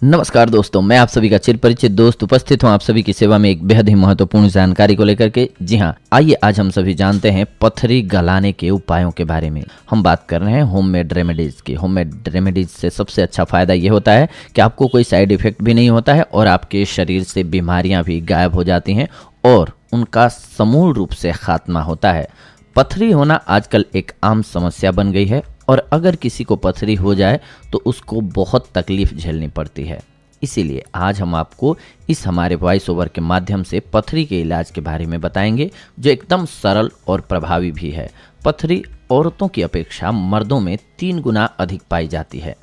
नमस्कार दोस्तों, मैं आप सभी का चिरपरिचित दोस्त उपस्थित हूं आप सभी की सेवा में एक बेहद ही महत्वपूर्ण जानकारी को लेकर के। जी हां, आइए आज हम सभी जानते हैं पथरी गलाने के उपायों के बारे में। हम बात कर रहे हैं होममेड रेमेडीज की। होममेड रेमेडीज से सबसे अच्छा फायदा ये होता है कि आपको कोई साइड इफेक्ट भी नहीं होता है और आपके शरीर से बीमारियां भी गायब हो जाती हैं और उनका समूल रूप से खात्मा होता है। पथरी होना आजकल एक आम समस्या बन गई है और अगर किसी को पथरी हो जाए तो उसको बहुत तकलीफ झेलनी पड़ती है। इसीलिए आज हम आपको इस हमारे वॉइस ओवर के माध्यम से पथरी के इलाज के बारे में बताएंगे, जो एकदम सरल और प्रभावी भी है। पथरी औरतों की अपेक्षा मर्दों में 3 गुना अधिक पाई जाती है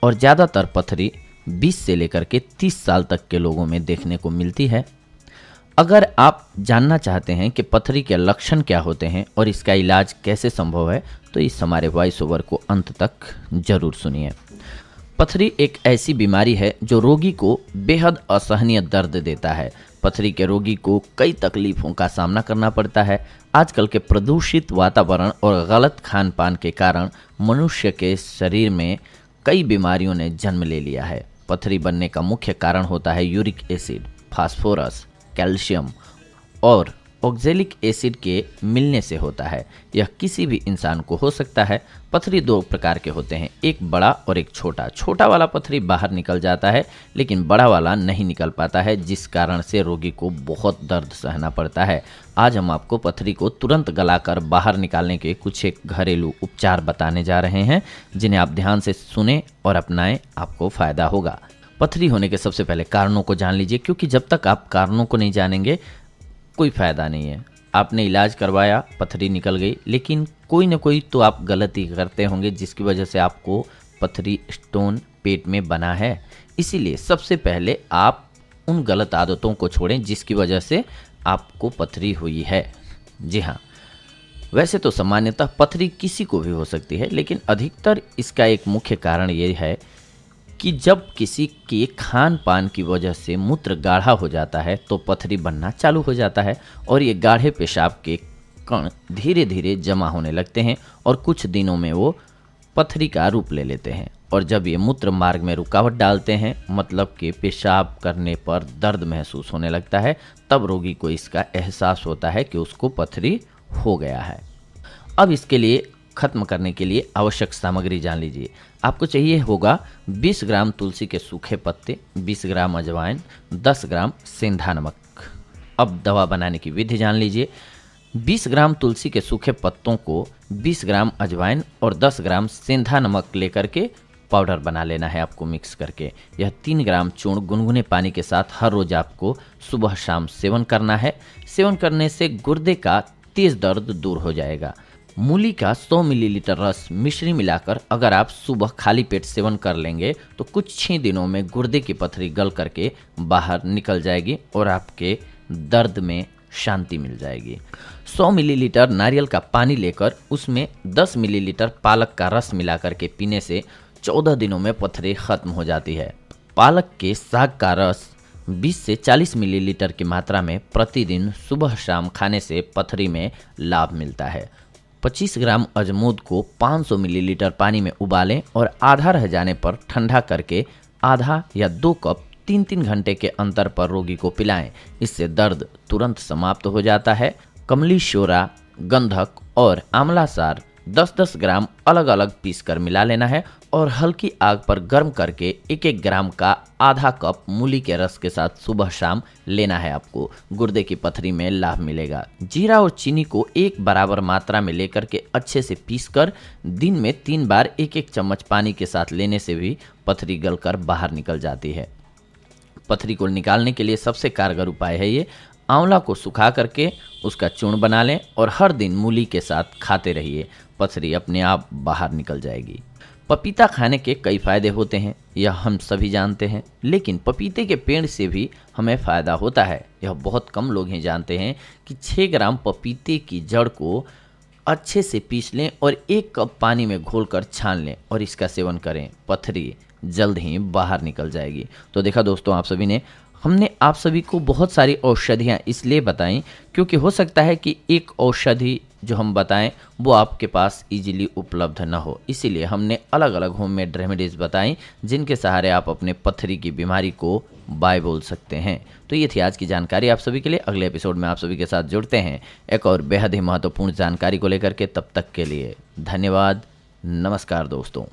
और ज़्यादातर पथरी 20 से लेकर के 30 साल तक के लोगों में देखने को मिलती है। अगर आप जानना चाहते हैं कि पथरी के लक्षण क्या होते हैं और इसका इलाज कैसे संभव है, तो इस हमारे वॉइस ओवर को अंत तक जरूर सुनिए। पथरी एक ऐसी बीमारी है जो रोगी को बेहद असहनीय दर्द देता है। पथरी के रोगी को कई तकलीफों का सामना करना पड़ता है। आजकल के प्रदूषित वातावरण और गलत खान पान के कारण मनुष्य के शरीर में कई बीमारियों ने जन्म ले लिया है। पथरी बनने का मुख्य कारण होता है यूरिक एसिड, फास्फोरस, कैल्शियम और ऑक्जेलिक एसिड के मिलने से होता है। यह किसी भी इंसान को हो सकता है। पथरी 2 प्रकार के होते हैं, एक बड़ा और एक छोटा। छोटा वाला पथरी बाहर निकल जाता है लेकिन बड़ा वाला नहीं निकल पाता है, जिस कारण से रोगी को बहुत दर्द सहना पड़ता है। आज हम आपको पथरी को तुरंत गलाकर बाहर निकालने के कुछ एक घरेलू उपचार बताने जा रहे हैं, जिन्हें आप ध्यान से सुने और अपनाएं, आपको फायदा होगा। पथरी होने के सबसे पहले कारणों को जान लीजिए, क्योंकि जब तक आप कारणों को नहीं जानेंगे कोई फ़ायदा नहीं है। आपने इलाज करवाया, पथरी निकल गई, लेकिन कोई ना कोई तो आप गलती करते होंगे जिसकी वजह से आपको पथरी स्टोन पेट में बना है। इसीलिए सबसे पहले आप उन गलत आदतों को छोड़ें जिसकी वजह से आपको पथरी हुई है। जी हाँ, वैसे तो सामान्यतः पथरी किसी को भी हो सकती है, लेकिन अधिकतर इसका एक मुख्य कारण ये है कि जब किसी के खान पान की वजह से मूत्र गाढ़ा हो जाता है तो पथरी बनना चालू हो जाता है और ये गाढ़े पेशाब के कण धीरे धीरे जमा होने लगते हैं और कुछ दिनों में वो पथरी का रूप ले लेते हैं। और जब ये मूत्र मार्ग में रुकावट डालते हैं, मतलब कि पेशाब करने पर दर्द महसूस होने लगता है, तब रोगी को इसका एहसास होता है कि उसको पथरी हो गया है। अब इसके लिए खत्म करने के लिए आवश्यक सामग्री जान लीजिए। आपको चाहिए होगा 20 ग्राम तुलसी के सूखे पत्ते, 20 ग्राम अजवाइन, 10 ग्राम सेंधा नमक। अब दवा बनाने की विधि जान लीजिए। 20 ग्राम तुलसी के सूखे पत्तों को 20 ग्राम अजवाइन और 10 ग्राम सेंधा नमक लेकर के पाउडर बना लेना है आपको मिक्स करके। यह 3 ग्राम चूर्ण गुनगुने पानी के साथ हर रोज आपको सुबह शाम सेवन करना है। सेवन करने से गुर्दे का तेज दर्द दूर हो जाएगा। मूली का 100 मिलीलीटर रस मिश्री मिलाकर अगर आप सुबह खाली पेट सेवन कर लेंगे तो कुछ ही दिनों में गुर्दे की पथरी गल करके बाहर निकल जाएगी और आपके दर्द में शांति मिल जाएगी। 100 मिलीलीटर नारियल का पानी लेकर उसमें 10 मिलीलीटर पालक का रस मिलाकर के पीने से 14 दिनों में पथरी खत्म हो जाती है। पालक के साग का रस 20 से 40 मिलीलीटर की मात्रा में प्रतिदिन सुबह शाम खाने से पथरी में लाभ मिलता है। 25 ग्राम अजमूद को 500 मिलीलीटर पानी में उबालें और आधा रह जाने पर ठंडा करके आधा या 2 कप 3-3 घंटे के अंतर पर रोगी को पिलाएं। इससे दर्द तुरंत समाप्त हो जाता है। कमली शोरा, गंधक और आंवला सार 10-10 ग्राम अलग अलग पीस कर मिला लेना है और हल्की आग पर गर्म करके 1-1 ग्राम का आधा कप मूली के रस के साथ सुबह शाम लेना है। आपको गुर्दे की पथरी में लाभ मिलेगा। जीरा और चीनी को एक बराबर मात्रा में लेकर के अच्छे से पीसकर दिन में 3 बार 1-1 चम्मच पानी के साथ लेने से भी पथरी गलकर बाहर निकल जाती है। पथरी को निकालने के लिए सबसे कारगर उपाय है ये। आंवला को सुखा करके उसका चूर्ण बना लें और हर दिन मूली के साथ खाते रहिए। पथरी अपने आप बाहर निकल जाएगी। पपीता खाने के कई फायदे होते हैं, यह हम सभी जानते हैं, लेकिन पपीते के पेड़ से भी हमें फ़ायदा होता है। यह बहुत कम लोग ही जानते हैं कि 6 ग्राम पपीते की जड़ को अच्छे से पीस लें और 1 कप पानी में घोलकर छान लें और इसका सेवन करें। पथरी जल्द ही बाहर निकल जाएगी। तो देखा दोस्तों, आप सभी ने हमने आप सभी को बहुत सारी औषधियाँ इसलिए बताई क्योंकि हो सकता है कि एक औषधि जो हम बताएं वो आपके पास इजीली उपलब्ध न हो, इसीलिए हमने अलग अलग होममेड रेमेडीज़ बताई जिनके सहारे आप अपने पथरी की बीमारी को बाय बोल सकते हैं। तो ये थी आज की जानकारी आप सभी के लिए। अगले एपिसोड में आप सभी के साथ जुड़ते हैं एक और बेहद ही महत्वपूर्ण जानकारी को लेकर के। तब तक के लिए धन्यवाद। नमस्कार दोस्तों।